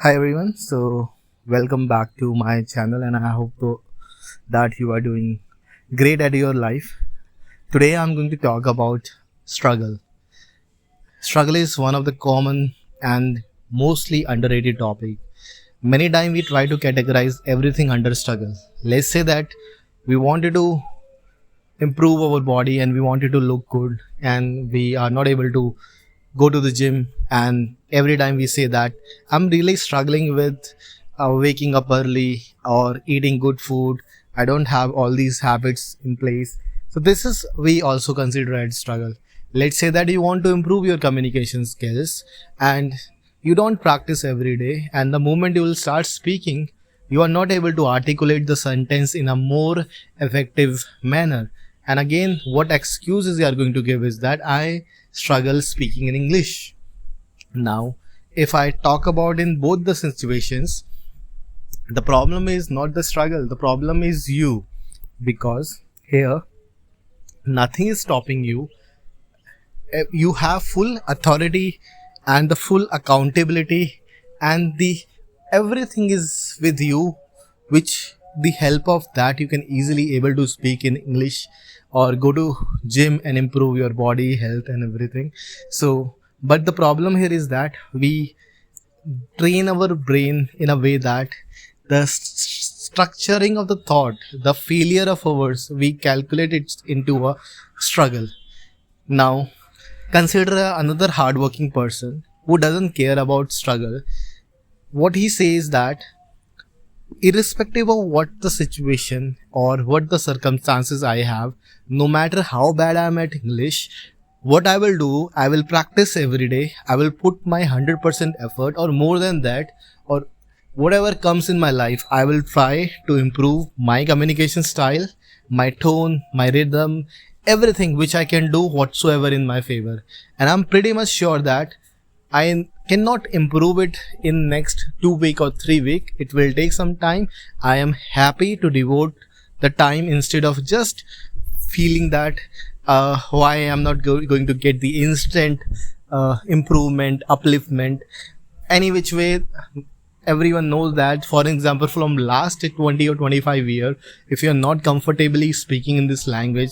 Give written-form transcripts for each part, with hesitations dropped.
Hi everyone. Welcome back to my channel, and I hope that you are doing great at your life. Today, I'm going to talk about struggle. Struggle is one of the common and mostly underrated topic. Many times we try to categorize everything under struggle. Let's say that we wanted to improve our body and we wanted to look good, and we are not able to go to the gym, and every time we say that I'm really struggling with waking up early or eating good food, I don't have all these habits in place. So this is we also consider as struggle. Let's say that you want to improve your communication skills and you don't practice every day, and the moment you will start speaking, you are not able to articulate the sentence in a more effective manner. And again, what excuses you are going to give is that I struggle speaking in English. Now, if I talk about in both the situations, the problem is not the struggle, the problem is you. Because here, nothing is stopping you. You have full authority and the full accountability, and the everything is with you, which the help of that you can easily able to speak in English or go to gym and improve your body health and everything. So but the problem here is that we train our brain in a way that the structuring of the thought, the failure of ours, we calculate it into a struggle. Now, consider another hardworking person who doesn't care about struggle. What he says that irrespective of what the situation or what the circumstances I have, no matter how bad I am at English, what I will do, I will practice every day. I will put my 100% effort or more than that, or whatever comes in my life, I will try to improve my communication style, my tone, my rhythm, everything which I can do whatsoever in my favor. And I'm pretty much sure that I cannot improve it in next 2 week or 3 week. It will take some time. I am happy to devote the time instead of just feeling that why I'm not going to get the instant improvement, upliftment. Any which way, everyone knows that, for example, from last 20 or 25 years, if you're not comfortably speaking in this language,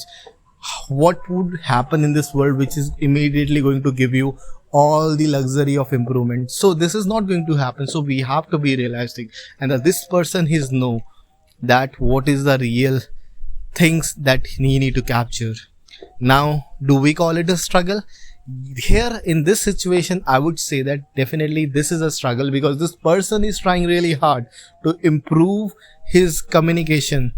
what would happen in this world which is immediately going to give you all the luxury of improvement? So this is not going to happen. So we have to be realistic, and that this person is know that what is the real things that he need to capture. Now, do we call it a struggle? Here in this situation, I would say that definitely this is a struggle, because this person is trying really hard to improve his communication.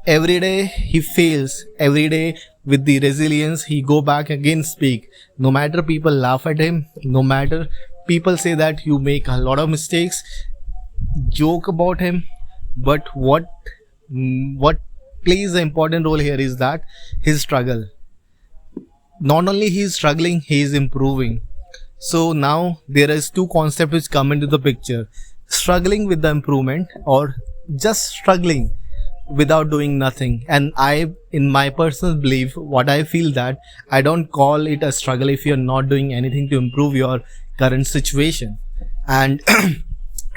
Every day he fails, every day with the resilience he go back again speak, no matter people laugh at him, no matter people say that you make a lot of mistakes, joke about him. But what plays the important role here is that his struggle. Not only he is struggling, he is improving. So now there is two concepts which come into the picture: struggling with the improvement, or just struggling without doing nothing. And I, in my personal belief, what I feel that I don't call it a struggle if you're not doing anything to improve your current situation. And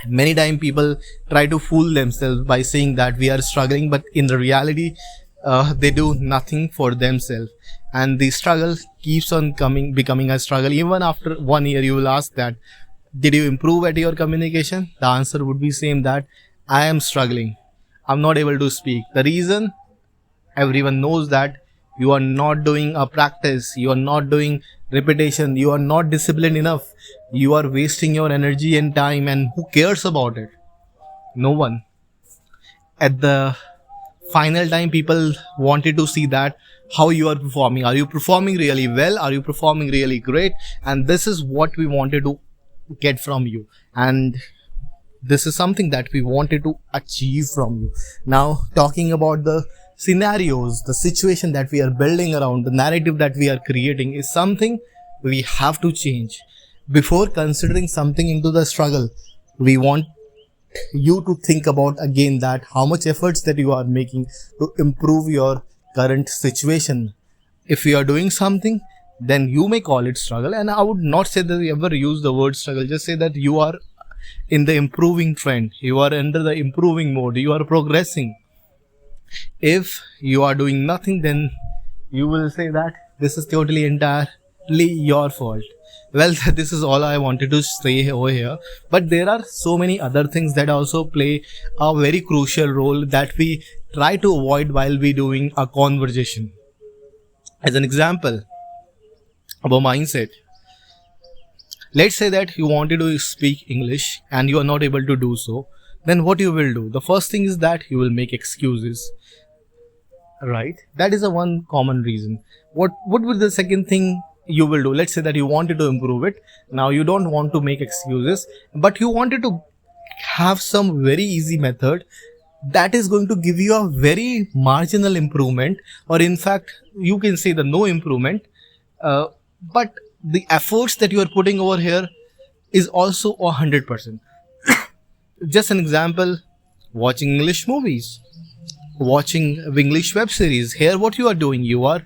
many times people try to fool themselves by saying that we are struggling, but in the reality, they do nothing for themselves, and the struggle keeps on becoming a struggle. Even after 1 year, you will ask that, did you improve at your communication? The answer would be same, that I am struggling. I'm not able to speak. The reason, everyone knows that you are not doing a practice, you are not doing repetition, you are not disciplined enough, you are wasting your energy and time, and who cares about it? No one. At the final time, people wanted to see that how you are performing. Are you performing really well? Are you performing really great? And this is what we wanted to get from you, and this is something that we wanted to achieve from you. Now, talking about the scenarios, the situation that we are building around, the narrative that we are creating is something we have to change. Before considering something into the struggle, we want you to think about again that how much efforts that you are making to improve your current situation. If you are doing something, then you may call it struggle, and I would not say that you ever use the word struggle. Just say that you are in the improving trend. You are under the improving mode. You are progressing. If you are doing nothing, then you will say that this is totally entirely your fault. Well, this is all I wanted to say over here. But there are so many other things that also play a very crucial role that we try to avoid while we doing a conversation. As an example, about mindset. Let's say that you wanted to speak English and you are not able to do so. Then what you will do? The first thing is that you will make excuses. Right? That is a one common reason. What would be the second thing you will do? Let's say that you wanted to improve it. Now you don't want to make excuses, but you wanted to have some very easy method that is going to give you a very marginal improvement, or in fact, you can say the no improvement. But the efforts that you are putting over here is also 100%. Just an example, watching English movies, watching English web series. Here what you are doing, you are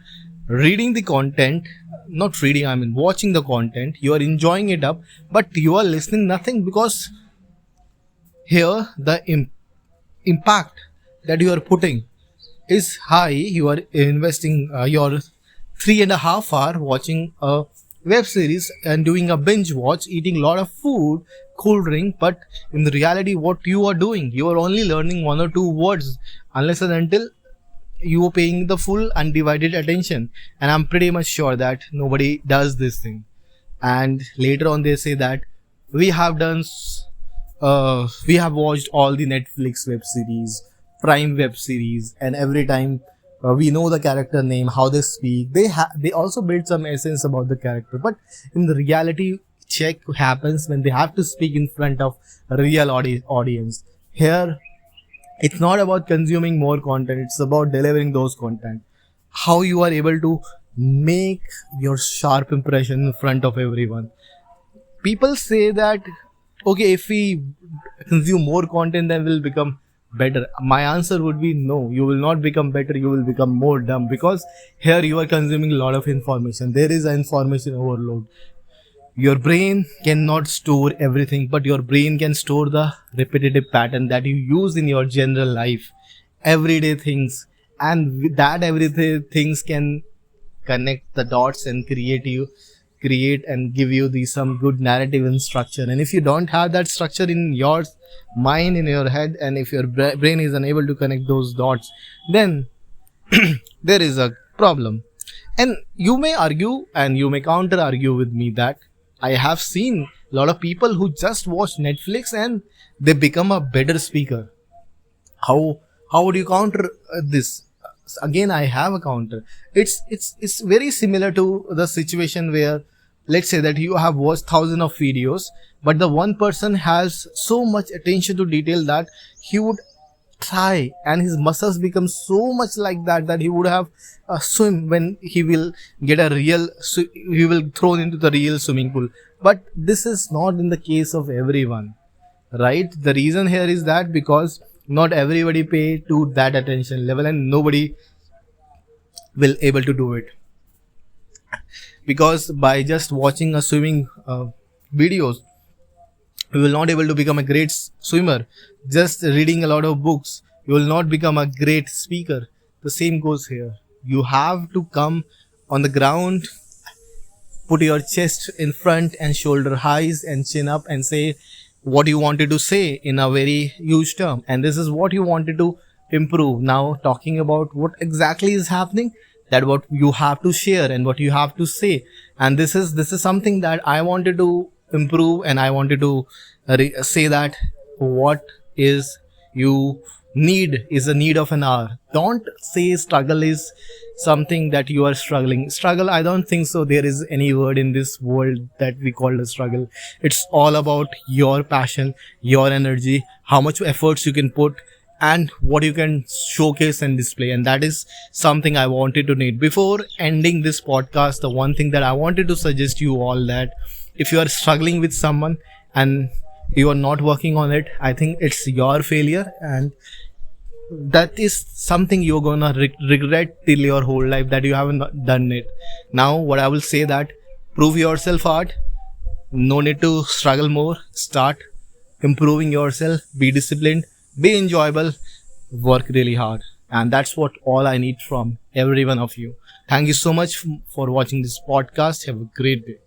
reading the content, not reading, I mean watching the content, you are enjoying it up, but you are listening nothing, because here the impact that you are putting is high. You are investing your 3.5 hour watching a web series and doing a binge watch, eating a lot of food, cool drink, but in the reality what you are doing, you are only learning 1 or 2 words, unless and until you are paying the full undivided attention. And I'm pretty much sure that nobody does this thing. And later on they say that we have watched all the Netflix web series, Prime web series, and every time we know the character name, how they speak. They also build some essence about the character, but in the reality check happens when they have to speak in front of a real audience. Here it's not about consuming more content, it's about delivering those content. How you are able to make your sharp impression in front of everyone. People say that, okay, if we consume more content, then we'll become better. My answer would be no, you will not become better, you will become more dumb, because here you are consuming a lot of information. There is an information overload. Your brain cannot store everything, but your brain can store the repetitive pattern that you use in your general life, everyday things, and with that everyday things can connect the dots and create and give you some good narrative and structure. And if you don't have that structure in your mind, in your head, and if your brain is unable to connect those dots, then there is a problem. And you may argue and you may counter argue with me that I have seen a lot of people who just watch Netflix and they become a better speaker. How would you counter this? Again, I have a counter. It's very similar to the situation where, let's say that you have watched thousands of videos, but the one person has so much attention to detail that he would try, and his muscles become so much like that he would have a swim when he will he will thrown into the real swimming pool. But this is not in the case of everyone, right? The reason here is that because not everybody pay to that attention level, and nobody will able to do it, because by just watching a swimming videos, you will not able to become a great swimmer. Just reading a lot of books, you will not become a great speaker. The same goes here. You have to come on the ground, put your chest in front and shoulder highs and chin up, and say what you wanted to say in a very huge term, and this is what you wanted to improve. Now talking about what exactly is happening, that what you have to share and what you have to say, and this is something that I wanted to improve, and I wanted to say that what is you need is a need of an hour. Don't say struggle is something that you are struggling. Struggle, I don't think so there is any word in this world that we call a struggle. It's all about your passion, your energy, how much efforts you can put, and what you can showcase and display. And that is something I wanted to need. Before ending this podcast, the one thing that I wanted to suggest you all, that if you are struggling with someone and you are not working on it, I think it's your failure, and that is something you're gonna regret till your whole life, that you haven't done it. Now what I will say, that prove yourself hard, no need to struggle more, start improving yourself, be disciplined, be enjoyable, work really hard. And that's what all I need from every one of you. Thank you so much for watching this podcast. Have a great day.